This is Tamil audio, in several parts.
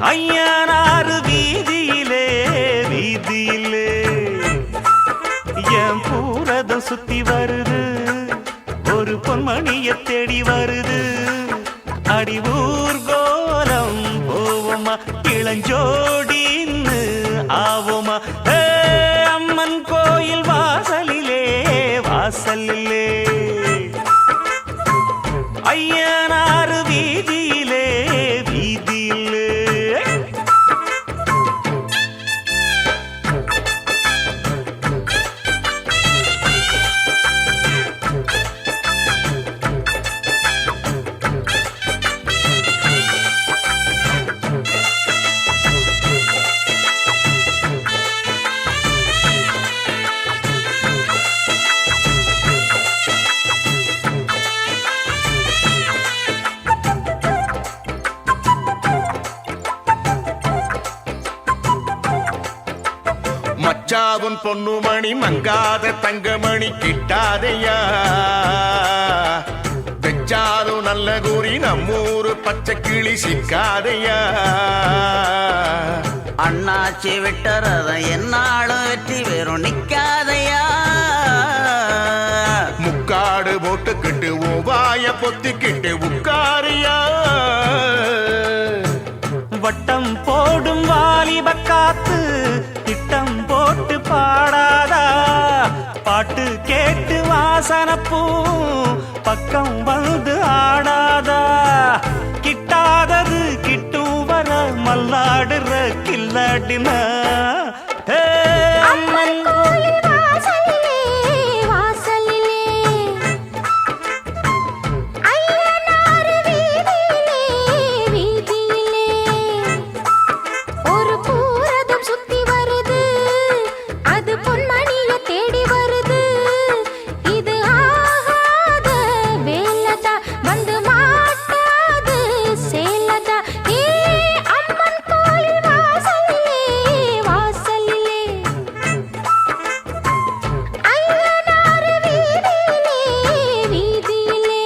ஐயனாறு வீதியிலே வீதியிலே என் பூரதம் சுத்தி வருது ஒரு பொன்மணிய தேடி வருது அடி ஊர்கோலம் போவோமா இளஞ்சோடின்னு ஆவோமா அம்மன் கோயில் வாசலிலே வாசலிலே ஐயனாறு வீதியிலே வீதியிலே மச்சாவுன் பொன்னுமணி மங்காத தங்கமணி கிட்டாதையா வெச்சாலும் நல்ல கூறி நம்மூரு பச்சை கிளி சிக்காதையா அண்ணாச்சி விட்டறத என்னாலும் வெற்றி வெறும் நிக்காதையா முக்காடு போட்டுக்கிட்டு ஓவாய பொத்திக்கிட்டு உட்காரியா வட்டம் போடும் வாலிப காத்து திட்டம் போட்டு பாடாதா பாட்டு கேட்டு வாசனப்பூ பக்கம் வந்து ஆடாதா கிட்டாதது கிட்டும் வர மல்லாடுற கில்லாடினா அம்மன் கோயில் வாசலிலே வாசலிலே ஐயனாறு வீதியிலே வீதியிலே ஒரு பூரதம் சுத்தி வருது அது பொன்மணிய தேடி வருது இது ஆகாத வேலதா வந்து மாட்டாது சேலதா அம்மன் கோயில் வாசலிலே வாசலிலே ஐயனாறு வீதியிலே வீதியிலே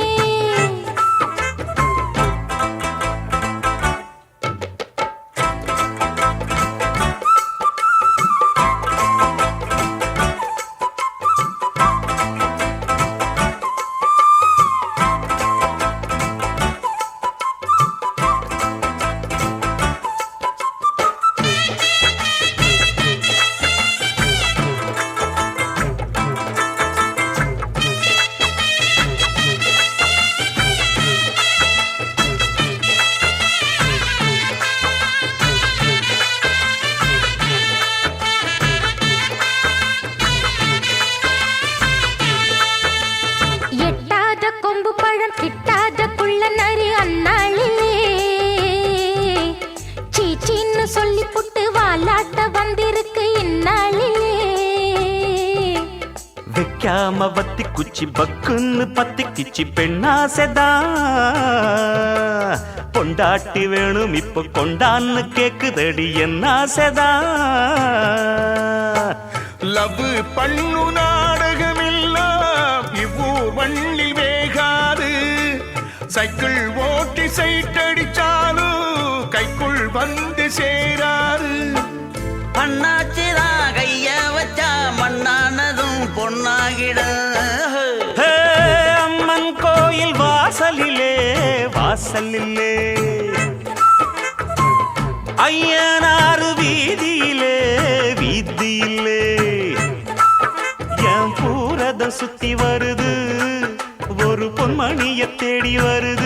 எட்டாத கொம்பு பழம் கிட்டாத குள்ள நரி அந்நாளிலே சீச்சின்னு சொல்லி புட்டு வாலாட்ட வந்திருக்கு இந்நாளிலே வைக்காம வத்தி குச்சி பக்குன்னு பத்தி கிச்சி பெண்ணாசைதான் பொண்டாட்டி வேணும் இப்ப கொண்டான்னு கேக்குதடி என்ன ஆசைதான் லவ் பண்ணு நாடகமெல்லாம் இவ்வூர் வண்ணில் வேகாது சைக்கிள் ஓட்டி சைட்டடிச்சாலும் கைக்குள் வந்து சேராது அண்ணாச்சிதான் கைய வச்சா மண்ணானதும் பொன்னாகிட அம்மன் கோயில் வாசலிலே வாசலிலே ஐயனாறு வீதியிலே வீதியிலே என் பூரதம் சுத்தி வருது ஒரு பொன்மணிய தேடி வருது